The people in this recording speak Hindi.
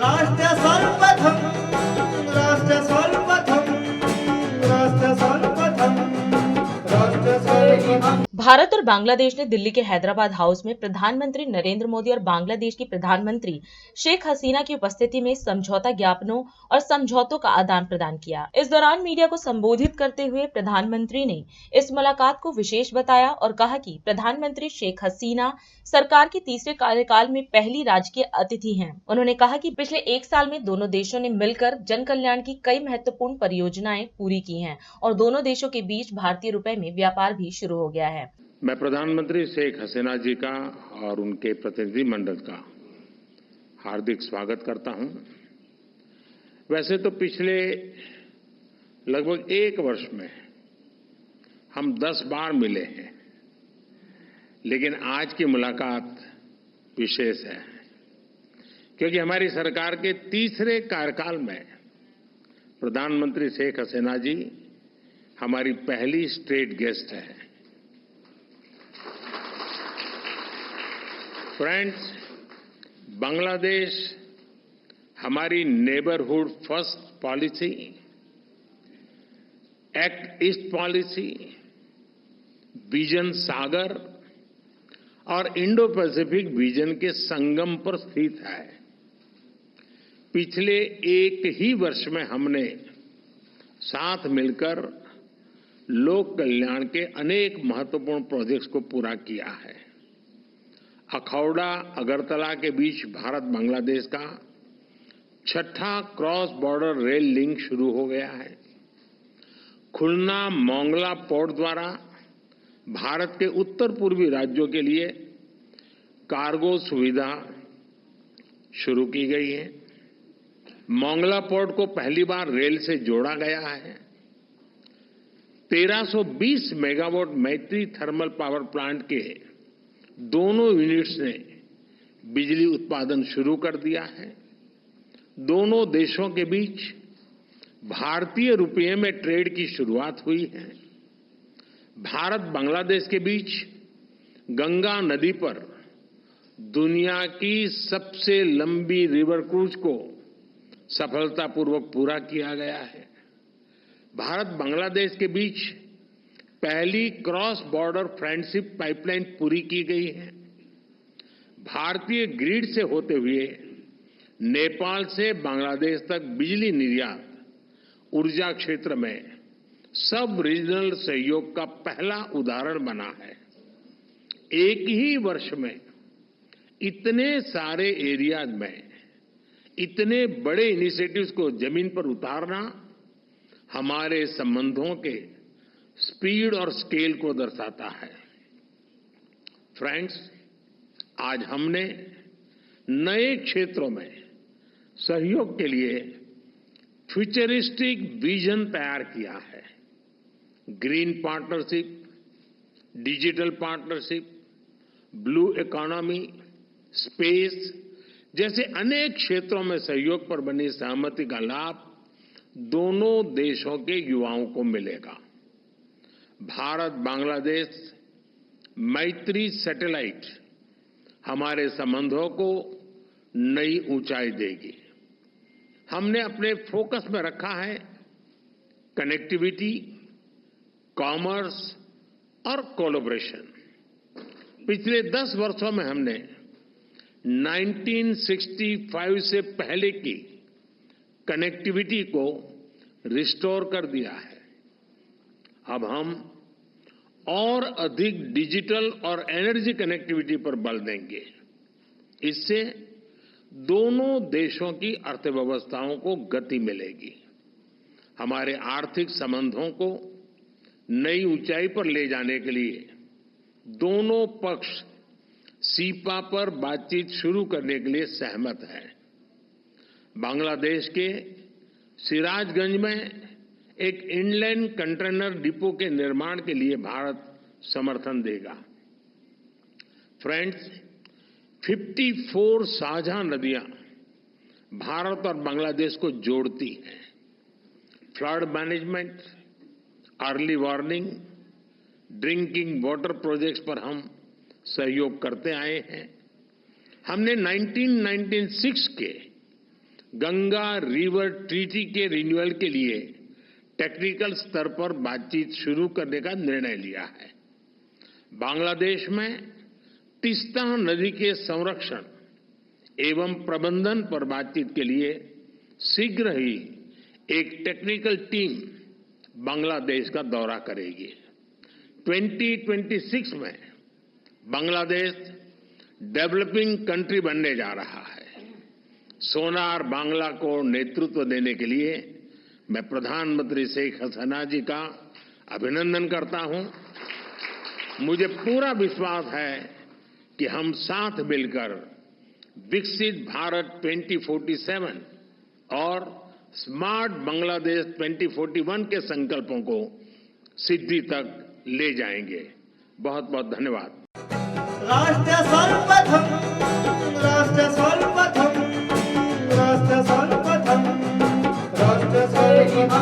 राष्ट्र सर्वप्रथम राष्ट्र सर्वप्रथम राष्ट्र सर्वप्रथम राष्ट्र सर्वप्रथम। भारत और बांग्लादेश ने दिल्ली के हैदराबाद हाउस में प्रधानमंत्री नरेंद्र मोदी और बांग्लादेश की प्रधानमंत्री शेख हसीना की उपस्थिति में समझौता ज्ञापनों और समझौतों का आदान प्रदान किया। इस दौरान मीडिया को संबोधित करते हुए प्रधानमंत्री ने इस मुलाकात को विशेष बताया और कहा कि प्रधानमंत्री शेख हसीना सरकार के तीसरे कार्यकाल में पहली राजकीय अतिथि हैं। उन्होंने कहा कि पिछले एक साल में दोनों देशों ने मिलकर जन कल्याण की कई महत्वपूर्ण परियोजनाएं पूरी की हैं और दोनों देशों के बीच भारतीय रुपए में व्यापार भी शुरू हो गया है। मैं प्रधानमंत्री शेख हसीना जी का और उनके प्रतिनिधि मंडल का हार्दिक स्वागत करता हूं। वैसे तो पिछले लगभग एक वर्ष में हम 10 बार मिले हैं, लेकिन आज की मुलाकात विशेष है क्योंकि हमारी सरकार के तीसरे कार्यकाल में प्रधानमंत्री शेख हसीना जी हमारी पहली स्टेट गेस्ट है। फ्रेंड्स, बांग्लादेश हमारी neighbourhood first policy, act east policy, vision Sagar और इंडो पैसिफिक विजन के संगम पर स्थित है। पिछले एक ही वर्ष में हमने साथ मिलकर लोक कल्याण के अनेक महत्वपूर्ण प्रोजेक्ट्स को पूरा किया है। अखौड़ा अगरतला के बीच भारत बांग्लादेश का 6ठा क्रॉस बॉर्डर रेल लिंक शुरू हो गया है। खुलना मोंगला पोर्ट द्वारा भारत के उत्तर पूर्वी राज्यों के लिए कार्गो सुविधा शुरू की गई है। मोंगला पोर्ट को पहली बार रेल से जोड़ा गया है। 1320 मेगावाट मैत्री थर्मल पावर प्लांट के दोनों यूनिट्स ने बिजली उत्पादन शुरू कर दिया है। दोनों देशों के बीच भारतीय रुपये में ट्रेड की शुरुआत हुई है। भारत बांग्लादेश के बीच गंगा नदी पर दुनिया की सबसे लंबी रिवर क्रूज को सफलतापूर्वक पूरा किया गया है। भारत बांग्लादेश के बीच पहली क्रॉस बॉर्डर फ्रेंडशिप पाइपलाइन पूरी की गई है। भारतीय ग्रिड से होते हुए नेपाल से बांग्लादेश तक बिजली निर्यात ऊर्जा क्षेत्र में सब रीजनल सहयोग का पहला उदाहरण बना है। एक ही वर्ष में इतने सारे एरियाज में इतने बड़े इनिशिएटिव्स को जमीन पर उतारना हमारे संबंधों के स्पीड और स्केल को दर्शाता है। फ्रेंड्स, आज हमने नए क्षेत्रों में सहयोग के लिए फ्यूचरिस्टिक विजन तैयार किया है। Green partnership, digital partnership, blue economy, space जैसे अनेक क्षेत्रों में सहयोग पर बनी सहमति का लाभ दोनों देशों के युवाओं को मिलेगा। भारत बांग्लादेश मैत्री सैटेलाइट हमारे संबंधों को नई ऊंचाई देगी। हमने अपने फोकस में रखा है कनेक्टिविटी, कॉमर्स और कोलैबोरेशन। पिछले 10 वर्षों में हमने 1965 से पहले की कनेक्टिविटी को रिस्टोर कर दिया है। अब हम और अधिक डिजिटल और एनर्जी कनेक्टिविटी पर बल देंगे। इससे दोनों देशों की अर्थव्यवस्थाओं को गति मिलेगी। हमारे आर्थिक संबंधों को नई ऊंचाई पर ले जाने के लिए दोनों पक्ष सीपा पर बातचीत शुरू करने के लिए सहमत हैं। बांग्लादेश के सिराजगंज में एक इनलैंड कंटेनर डिपो के निर्माण के लिए भारत समर्थन देगा। फ्रेंड्स, 54 साझा नदियां भारत और बांग्लादेश को जोड़ती हैं। Flood management, early warning, drinking water projects पर हम सहयोग करते आए हैं। हमने 1996 के गंगा रिवर ट्रीटी के रिन्यूअल के लिए टेक्निकल स्तर पर बातचीत शुरू करने का निर्णय लिया है। बांग्लादेश में तीस्ता नदी के संरक्षण एवं प्रबंधन पर बातचीत के लिए शीघ्र ही एक टेक्निकल टीम बांग्लादेश का दौरा करेगी। 2026 में बांग्लादेश डेवलपिंग कंट्री बनने जा रहा है। सोनार बांग्ला को नेतृत्व देने के लिए मैं प्रधानमंत्री शेख हसीना जी का अभिनंदन करता हूं। मुझे पूरा विश्वास है कि हम साथ मिलकर विकसित भारत 2047 और स्मार्ट बांग्लादेश 2041 के संकल्पों को सिद्धि तक ले जाएंगे। बहुत बहुत धन्यवाद। राष्ट्र सर्वप्रथम, राष्ट्र सर्वप्रथम, राष्ट्र सर्वप्रथम, राष्ट्र सर्वप्रथम।